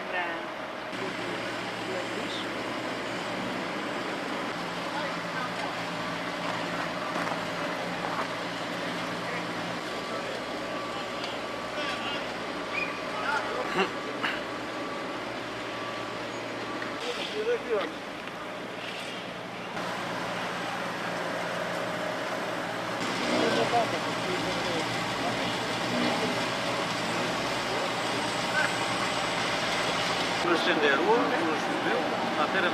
nga Luandish. Është nderuar, është shpërbyer, atëherë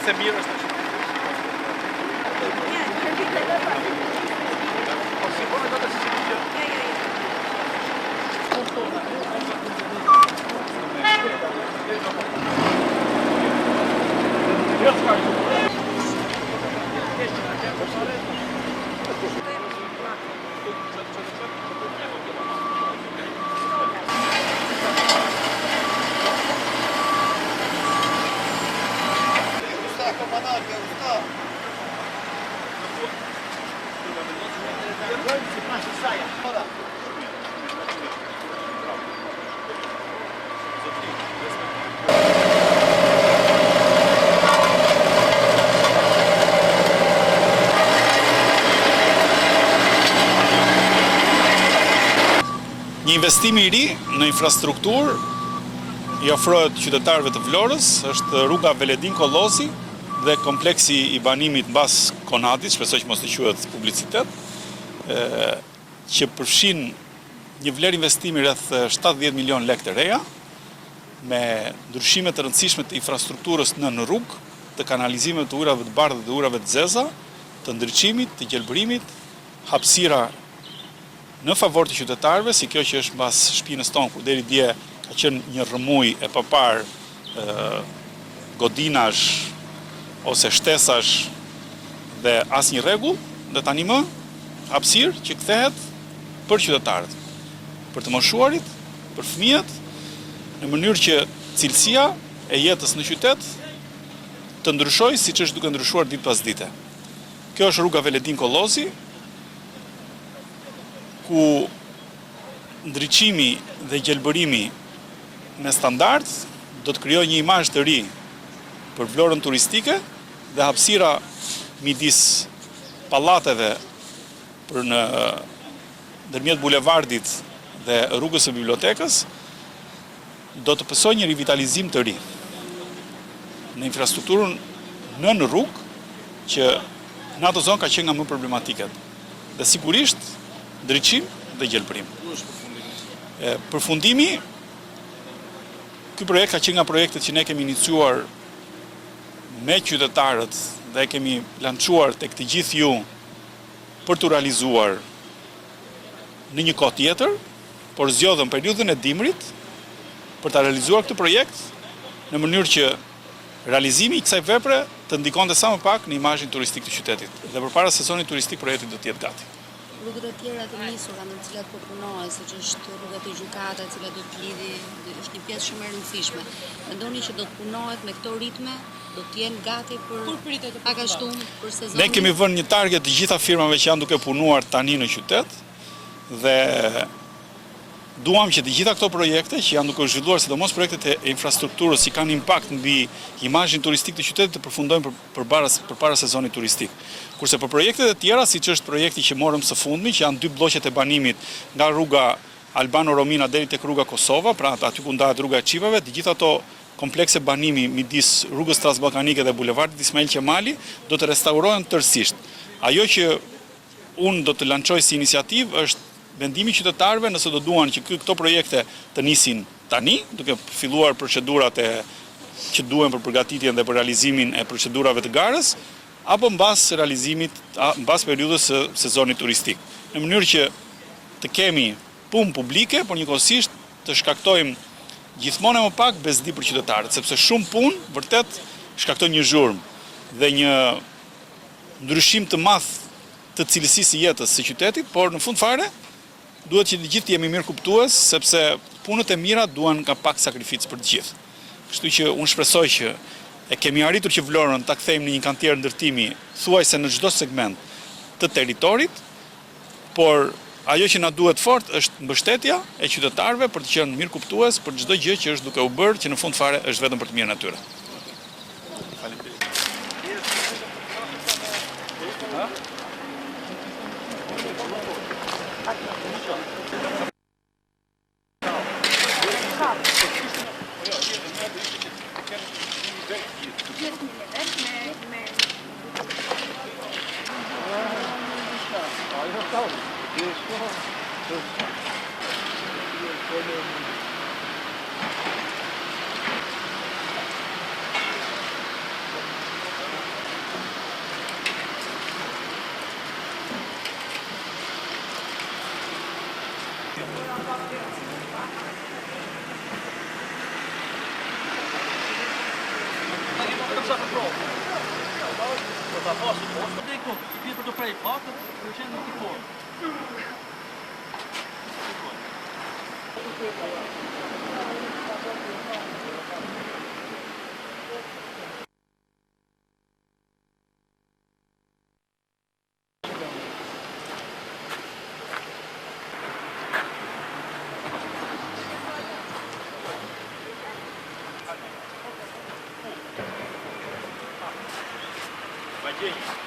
se mirë është tash. Po si po do të sigurojë. Një investim i ri në infrastrukturë i ofrohet qytetarëve të Vlorës, është rruga Veledin Kollosi dhe kompleksi i banimit mbas Konadit, shpresoj që mos të quhet publicitet, që përfshin një vlerë investimi rreth 70 milion lekë të reja, me ndryshime të rëndësishme të infrastrukturës në rrugë, të kanalizimeve të ujrave të bardhë dhe ujrave të zeza, të ndriçimit, të gjelbërimit, hapësira në favor të qytetarëve, si kjo që është mbas shpinës tonë, kur deri dje ka qenë një rrëmuj e papar godinash ose shtesash dhe asnjë rregull, dhe tani më hapësirë që kthehet për qytetarët, për të moshuarit, për fëmijët, në mënyrë që cilësia e jetës në qytet të ndryshojë siç është duke ndryshuar ditë pas dite. Kjo është rruga Veledin Kollosi, ku ndriçimi dhe gjelbërimi me standard do të krijojë një imazh të ri për Vlorën turistike dhe hapësira midis pallateve për në ndërmjet bulevardit dhe rrugës së bibliotekës do të pësojë një rivitalizim të ri në infrastrukturën në rrugë që në ato zonë ka qenë nga më problematiket. Dhe sigurisht ndriçim dhe gjelbërim. Përfundimi, ky projekt ka qenë nga projektet që ne kemi iniciuar me qytetarët dhe kemi lançuar tek të gjithë ju për të realizuar në një kohë tjetër, por zgjodhëm periudhën e dimrit për ta realizuar këtë projekt në mënyrë që realizimi i kësaj vepre të ndikonte sa më pak në imazhin turistik të qytetit. Dhe përpara sezonit turistik projekti do të jetë gati. Rrugët e tjera të nisura në të cilat po punohen, siç është rruga e Gjykatës, e cila do të lidhi, është një pjesë shumë e rëndësishme. Mendoni që do të punohet me këto ritme, do të jenë gati për pak a shumë për sezonin? Ne kemi vënë një target të gjitha firmave që janë duke punuar tani në qytet dhe duam që të gjitha këto projekte që janë duke zhvilluar, sidomos projektet e infrastrukturës që kanë impakt mbi imazhin turistik të qytetit, të përfundojnë përpara sezonit turistik. Kurse për projektet e tjera, siç është projekti që morëm së fundmi, që janë 2 bloqet e banimit nga rruga Albano Romina deri tek rruga Kosova, pra aty ku ndahet rruga e Çipave, të gjitha ato komplekse banimi midis rrugës Transballkanike dhe bulevardit Ismail Qemali do të restaurohen tërësisht. Ajo që unë do të lançoj si iniciativë është vendimi i qytetarëve nëse do duan që këto projekte të nisin tani, duke filluar procedurat që duhen për përgatitjen dhe për realizimin e procedurave të garës, apo mbas realizimit, mbas periudhës së sezonit turistik. Në mënyrë që të kemi punë publike, por njëkohësisht të shkaktojmë gjithmonë e më pak bezdi për qytetarët, sepse shumë punë vërtet shkakton një zhurmë dhe një ndryshim të madh të cilësisë së jetës së qytetit, por në fund fare duhet që të gjithë jemi mirë kuptues, sepse punët e mira duan nga pak sakrificë për të gjithë. Kështu që unë shpresoj që e kemi arritur që Vlorën ta kthejmë në një kantier ndërtimi thuajse në çdo segment të territorit, por ajo që na duhet fort është mbështetja e qytetarëve për të qenë mirë kuptues për çdo gjë që është duke u bërë, që në fund fare është vetëm për të mirën e tyre.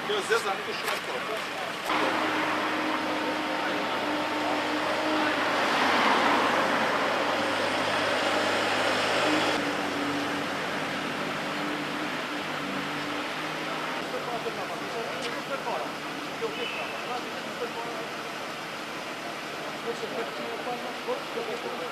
Kjo zeza nuk është shumë e fortë. Forse